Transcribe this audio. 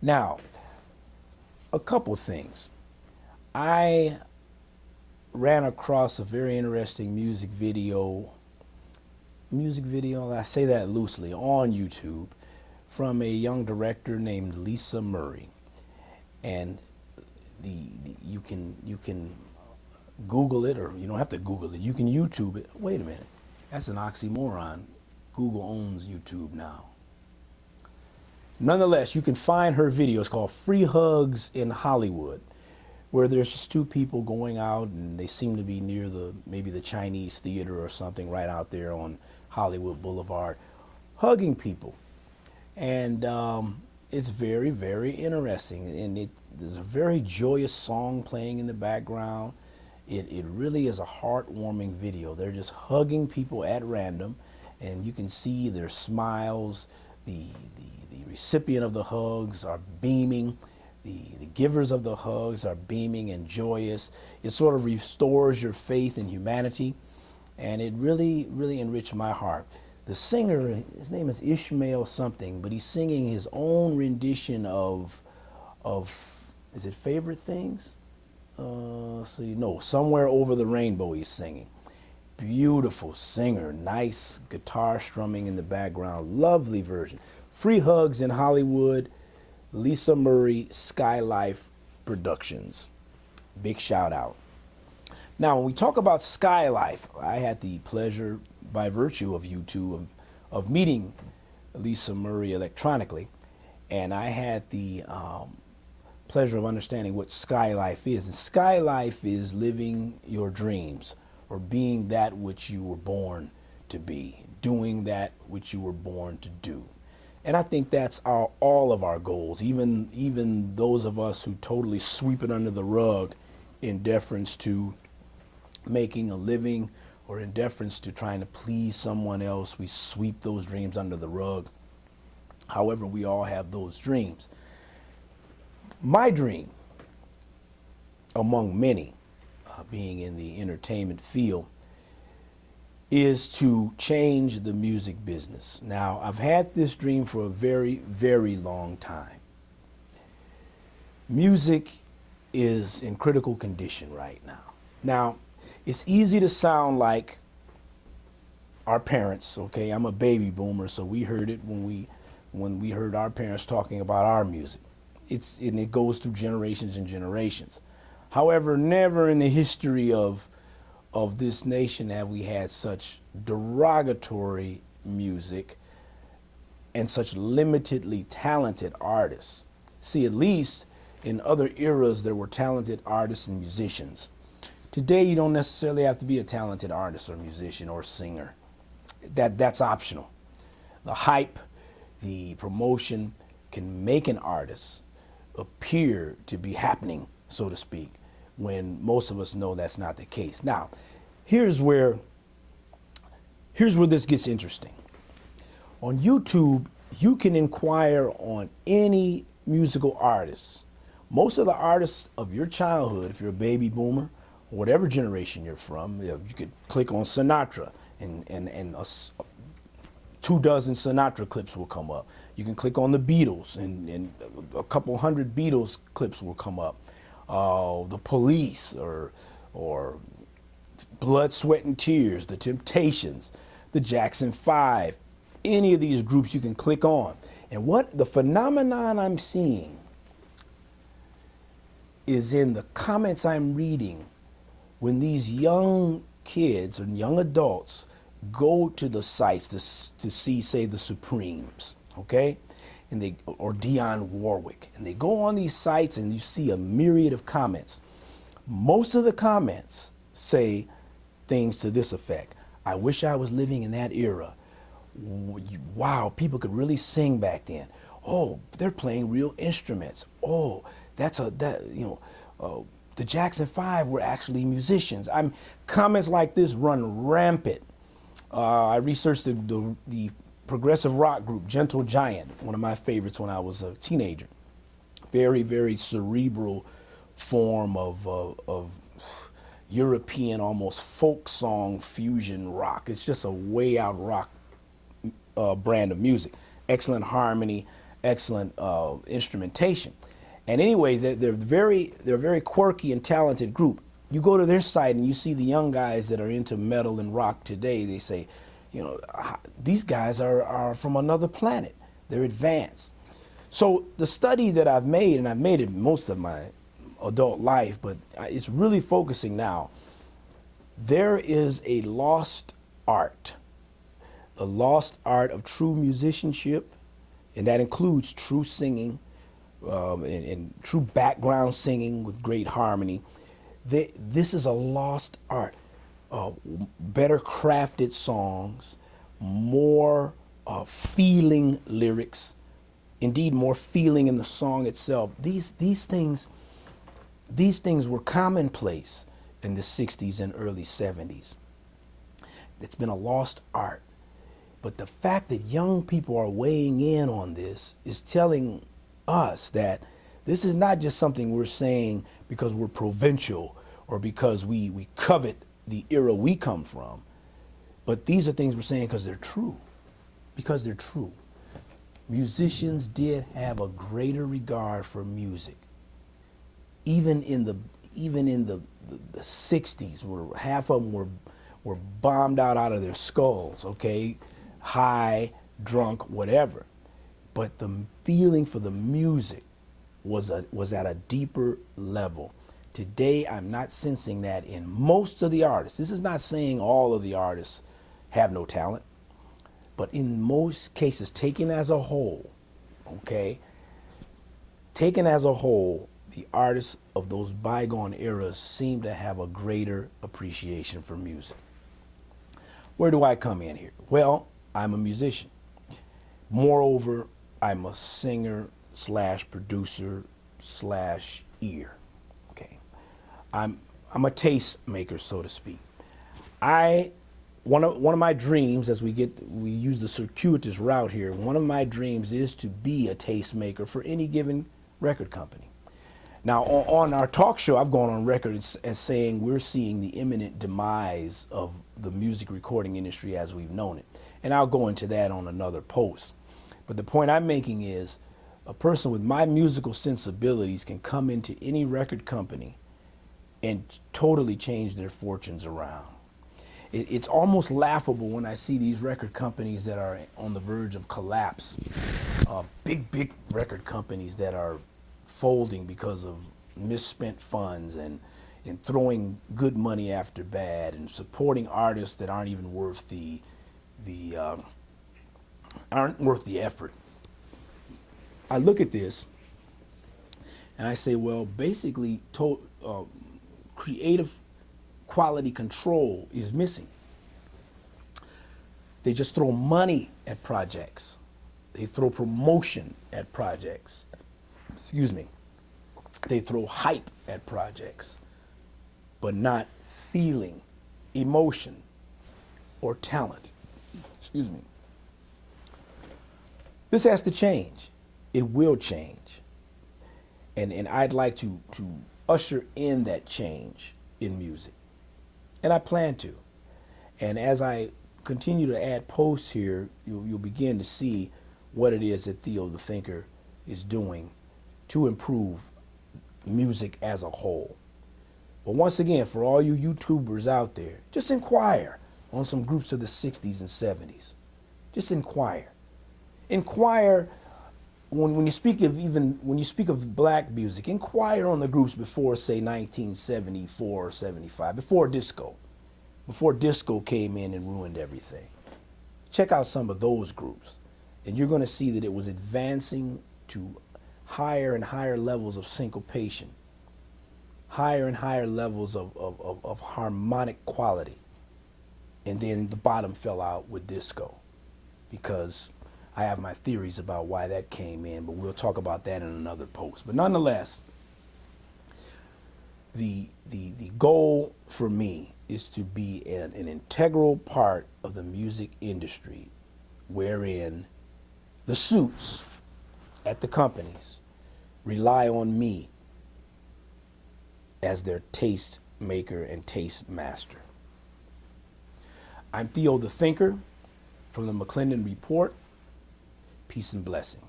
Now, a couple things. I ran across a very interesting music video, I say that loosely, on YouTube from a young director named Lisa Murray. And you can Google it, or you don't have to Google it. You can YouTube it. Wait a minute, that's an oxymoron. Google owns YouTube now. Nonetheless, you can find her video. It's called Free Hugs in Hollywood, where there's just two people going out, and they seem to be near maybe the Chinese theater or something right out there on Hollywood Boulevard, hugging people. And it's very, very interesting. And there's a very joyous song playing in the background. It really is a heartwarming video. They're just hugging people at random, and you can see their smiles. The recipient of the hugs are beaming. The givers of the hugs are beaming and joyous. It sort of restores your faith in humanity, and it really, really enriched my heart. The singer, his name is Ishmael something, but he's singing his own rendition of is it Favorite Things? Somewhere Over the Rainbow he's singing. Beautiful singer, nice guitar strumming in the background, lovely version. Free Hugs in Hollywood, Lisa Murray, Skylife Productions. Big shout out. Now, when we talk about Skylife, I had the pleasure, by virtue of YouTube, of meeting Lisa Murray electronically, and I had the pleasure of understanding what Skylife is. And Skylife is living your dreams, or being that which you were born to be, doing that which you were born to do. And I think that's all of our goals, even those of us who totally sweep it under the rug in deference to making a living, or in deference to trying to please someone else. We sweep those dreams under the rug. However, we all have those dreams. My dream, among many, being in the entertainment field, is to change the music business. Now, I've had this dream for a very, very long time. Music is in critical condition right now. Now, it's easy to sound like our parents, okay? I'm a baby boomer, so we heard it when we heard our parents talking about our music. And it goes through generations and generations. However, never in the history of this nation have we had such derogatory music and such limitedly talented artists. See, at least in other eras there were talented artists and musicians. Today you don't necessarily have to be a talented artist or musician or singer. That's optional. The hype, the promotion can make an artist appear to be happening, so to speak, when most of us know that's not the case. Now, here's where this gets interesting. On YouTube, you can inquire on any musical artist. Most of the artists of your childhood, if you're a baby boomer, whatever generation you're from, you could click on Sinatra, and 24 Sinatra clips will come up. You can click on the Beatles, and a couple hundred Beatles clips will come up. The Police, or Blood, Sweat, and Tears, the Temptations, the Jackson 5, any of these groups you can click on. And what the phenomenon I'm seeing is in the comments I'm reading when these young kids and young adults go to the sites to see, say, the Supremes, okay? Or Dionne Warwick, and they go on these sites and you see a myriad of comments. Most of the comments say things to this effect: I wish I was living in that era. Wow, people could really sing back then. Oh, they're playing real instruments. Oh, the Jackson 5 were actually musicians. Comments like this run rampant. I researched the progressive rock group Gentle Giant, one of my favorites when I was a teenager. Very, very cerebral form of European, almost folk song fusion rock. It's just a way out rock brand of music. Excellent harmony, excellent instrumentation. And anyway, they're a very quirky and talented group. You go to their site and you see the young guys that are into metal and rock today. They say, you know, these guys are from another planet. They're advanced. So the study that I've made, and I've made it most of my adult life, but it's really focusing now. There is a lost art, the lost art of true musicianship, and that includes true singing and true background singing with great harmony. This is a lost art. Better crafted songs, more feeling lyrics, indeed more feeling in the song itself. These things were commonplace in the 60s and early 70s. It's been a lost art. But the fact that young people are weighing in on this is telling us that this is not just something we're saying because we're provincial or because we covet the era we come from, but these are things we're saying because they're true. Because they're true. Musicians did have a greater regard for music. Even in the 60s, where half of them were bombed out of their skulls, okay? High, drunk, whatever. But the feeling for the music was at a deeper level. Today, I'm not sensing that in most of the artists. This is not saying all of the artists have no talent, but in most cases, taken as a whole, okay? Taken as a whole, the artists of those bygone eras seem to have a greater appreciation for music. Where do I come in here? Well, I'm a musician. Moreover, I'm a singer slash producer slash ear. Okay, I'm a taste maker, so to speak. One of my dreams, as we use the circuitous route here, one of my dreams is to be a tastemaker for any given record company. Now, on our talk show, I've gone on record as saying we're seeing the imminent demise of the music recording industry as we've known it. And I'll go into that on another post. But the point I'm making is a person with my musical sensibilities can come into any record company and totally change their fortunes around. It's almost laughable when I see these record companies that are on the verge of collapse, big record companies that are folding because of misspent funds and throwing good money after bad and supporting artists that aren't even worth the effort. I look at this and I say, well, basically, creative quality control is missing. They just throw money at projects. They throw promotion at projects. Excuse me. They throw hype at projects, but not feeling, emotion, or talent. Excuse me. This has to change. It will change. And I'd like to usher in that change in music. And I plan to. And as I continue to add posts here, you'll begin to see what it is that Theo the Thinker is doing to improve music as a whole. But once again, for all you YouTubers out there, just inquire on some groups of the 60s and 70s. Just inquire. Inquire when you speak of black music, inquire on the groups before, say, 1974 or 75, before disco came in and ruined everything. Check out some of those groups, and you're going to see that it was advancing to higher and higher levels of syncopation, higher and higher levels of harmonic quality. And then the bottom fell out with disco, because I have my theories about why that came in, but we'll talk about that in another post. But nonetheless, the goal for me is to be an integral part of the music industry, wherein the suits at the companies rely on me as their taste maker and taste master. I'm Theo the Thinker from the McClendon Report. Peace and blessing.